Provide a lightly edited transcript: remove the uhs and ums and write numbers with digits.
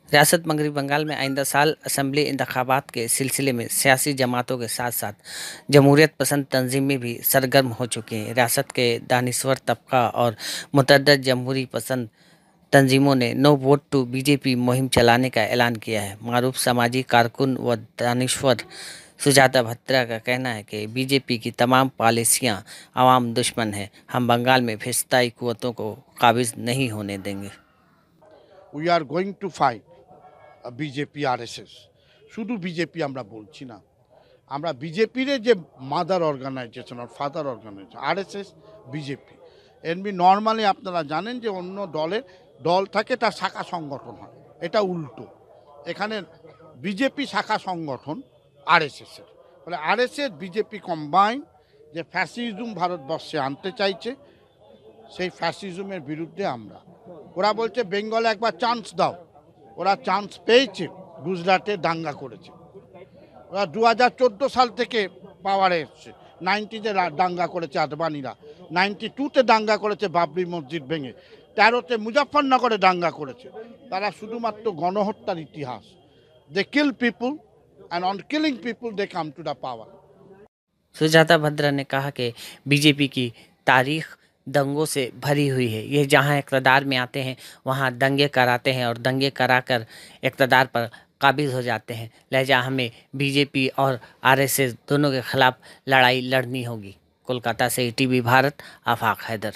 रियासत मगरबी बंगाल में आइंदा साल असम्बली इंतखाबात के सिलसिले में सियासी जमातों के साथ साथ जमहूरियत पसंद तंजीमें भी सरगर्म हो चुकी हैं। रियासत के दानिश्वर तबका और मुतअद्दिद जमहूरी पसंद तंजीमों ने नो वोट टू बीजेपी मुहिम चलाने का ऐलान किया है। मारूफ समाजी कारकुन व दानिश्वर सुजाता भद्रा का कहना है कि बीजेपी की तमाम पॉलिसियां आवाम दुश्मन है। हम बंगाल में फिस्ताई कुव्वतों को काबिज नहीं होने देंगे। We are going to fight BJP RSS. শুধু বিজেপি আমরা বলছি না, আমরা বিজেপির যে মাদার অর্গানাইজেশন আর ফাদার অর্গানাইজেশন আরএসএস বিজেপি এমনি নর্মালি আপনারা জানেন যে অন্য দল থাকে তার শাখা সংগঠন হয়, এটা উল্টো। এখানে বিজেপি শাখা সংগঠন আরএসএসের, ফলে আরএসএস বিজেপি কম্বাইন যে ফ্যাসিজম ভারতবর্ষে আনতে চাইছে, সেই ফ্যাসিজমের বিরুদ্ধে আমরা। ওরা বলছে বেঙ্গলে একবার চান্স দাও, ওরা চান্স পেয়েছে, গুজরাটে দাঙ্গা করেছে। ওরা 2014 সাল থেকে পাওয়ারে এসছে। 90-তে দাঙ্গা করেছে আদবানিরা, 92-তে দাঙ্গা করেছে বাবরি মসজিদ ভেঙে, 13-তে মুজাফফরনগরে দাঙ্গা করেছে। তারা শুধুমাত্র গণহত্যার ইতিহাস। They kill people and on killing people they come to the power. Sujata Bhadra ने कहा कि बीजेपी की तारीख दंगों से भरी हुई है। ये जहां इक़्तिदार में आते हैं वहां दंगे कराते हैं और दंगे कराकर इक़्तिदार पर काबिज हो जाते हैं। लिहाजा हमें बीजेपी और आरएसएस दोनों के खिलाफ लड़ाई लड़नी होगी। कोलकाता से टीवी भारत, आफाक हैदर।